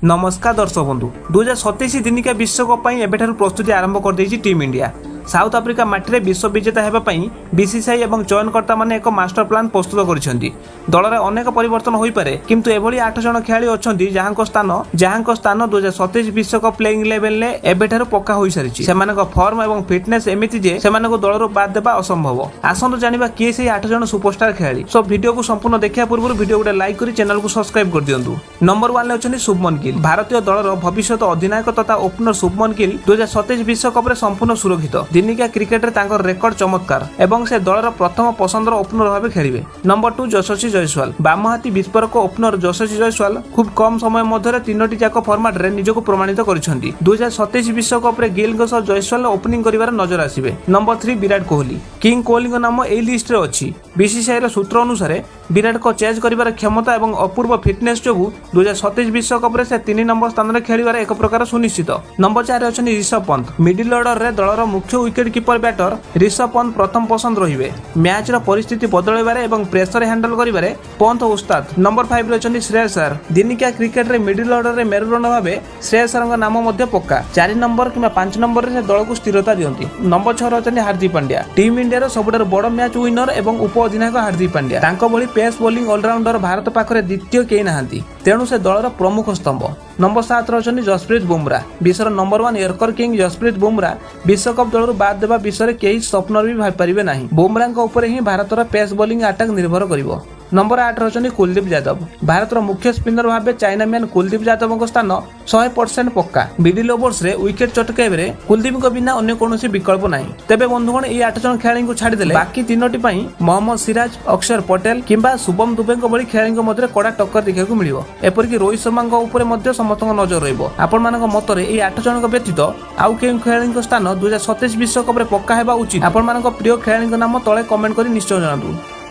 नमस्कार दर्शक बंधु 2027 दिनिका विश्वकप एबेठारु प्रस्तुति आरंभ कर देछि टीम इंडिया। साउथ आफ्रिका माटी विश्व विजेता हेबापई बीसीसीआई एवं चयनकर्ता माने एक मास्टर प्लान प्रस्तुत करिसेंती। दलरे अनेक परिवर्तन होई पारे किंतु एभली 8 जण खेलाड़ी अछंती जहांको स्थान 2027 विश्वकप प्लेइंग लेवल ले एबेठारु पक्का होई सारिछि। सेमानक फॉर्म एवं फिटनेस एमिति जे सेमानक दलरु बाद देबा असंभव। आसंतु जानिबा किए से 8 जण सुपरस्टार खेलाड़ी। सो वीडियो को संपूर्ण देखिया पूर्व वीडियो गुडे लाइक करी चैनल को सब्सक्राइब कर दियंतु। नंबर 1 ले अछंती शुभमन गिल। भारतीय दलर भविष्यत अधिनायक तथा ओपनर शुभमन गिल 2027 विश्वकप रे संपूर्ण सुरक्षित। दिनिका क्रिकेट रे तांकर रेकर्ड चमत्कार एवं से दलर प्रथम पसंदर ओपनर भाबे खेलिबे। नंबर 2 यशस्वी जायसवाल। बामहाती विस्फोरक ओपनर यशस्वी जायसवाल खूब कम समय मध्यरे तीनोटी जाक फॉर्मेट रे निजको प्रमाणित करिसेंती। 2027 विश्वकप रे गिल को जायसवाल ओपनिंग करिवार नजर आसीबे। नंबर 3 विराट कोहली। किंग कोहली को नाम ए लिस्ट रे अछि। बीसीसीआई रो सूत्र अनुसार विराट को चेज करिवार क्षमता एवं अपूर्व फिटनेस जोगु 2027 विश्वकप रे से 3 नंबर स्थान रे खेलिवार एक प्रकार सुनिश्चित। नंबर 4 अछनी ऋषभ पंत। मिडिल ऑर्डर रे दलर मुख्य wicket keeper batter Rishabh Pant प्रथम पसंद रहिबे। मैच रो परिस्थिति बदलाइबारे एवं प्रेशर हैंडल करिबारे पंत उस्ताद। नंबर 5 रे अछनी श्रेयस अय्यर। दिनिका क्रिकेट रे मिडिल ऑर्डर रे मेरुदंड भाबे श्रेयस अय्यर नाम मध्ये पक्का। 4 नंबर किबा 5 नंबर रे से दल को स्थिरता दियंती। नंबर 6 रे अछनी हार्दिक पांड्या। टीम इंडिया रो सबुठार बड़ मैच विनर एवं उप अधिनायक हार्दिक पांड्या। तांको भली पेस बॉलिंग ऑलराउंडर भारत पाखरे द्वितीय केही नाहांती, तेणु से दलर प्रमुख स्तंभ। नंबर 7 रे अछनी जसप्रीत बुमराह। विश्वर number 1 yorker king Jasprit Bumrah विश्वकप दलरु बाद देबा विषय केही स्वप्नर भी भाबी परिबे नाही। बुमराह ऊपर ही भारतर पेस बॉलिंग अटैक निर्भर करिवो। नंबर 8 रचनी कुलदीप यादव। भारत मुख्य स्पिनर भाबे चाइना मैन कुलदीप यादव स्थान 100% पक्का। मिडिल ओवर्स रे विकेट चटकाइबे कुलदीप को बिना अन्य कोनोसी विकल्प नाही। तेबे बंधुगण ए 8 जण खेलाड़ी को छाडी देले बाकी तीनोटी पई मोहम्मद सिराज, अक्षर पटेल किंबा शुभम दुबे को भली खेलाड़ी मध्ये कड़ा टक्कर देखा को मिलिवो। एपर कि रोहित शर्मा ऊपर मध्ये समस्त नजर रहइबो। आपण मानक मतरे ए 8 जण व्यतीत आउ केउ खेलाड़ी स्थान 2027 विश्वकप रे पक्का हेबा उचित। आपण मानक प्रिय खेलाड़ी नाम तळे कमेंट करी निश्चय जणातु।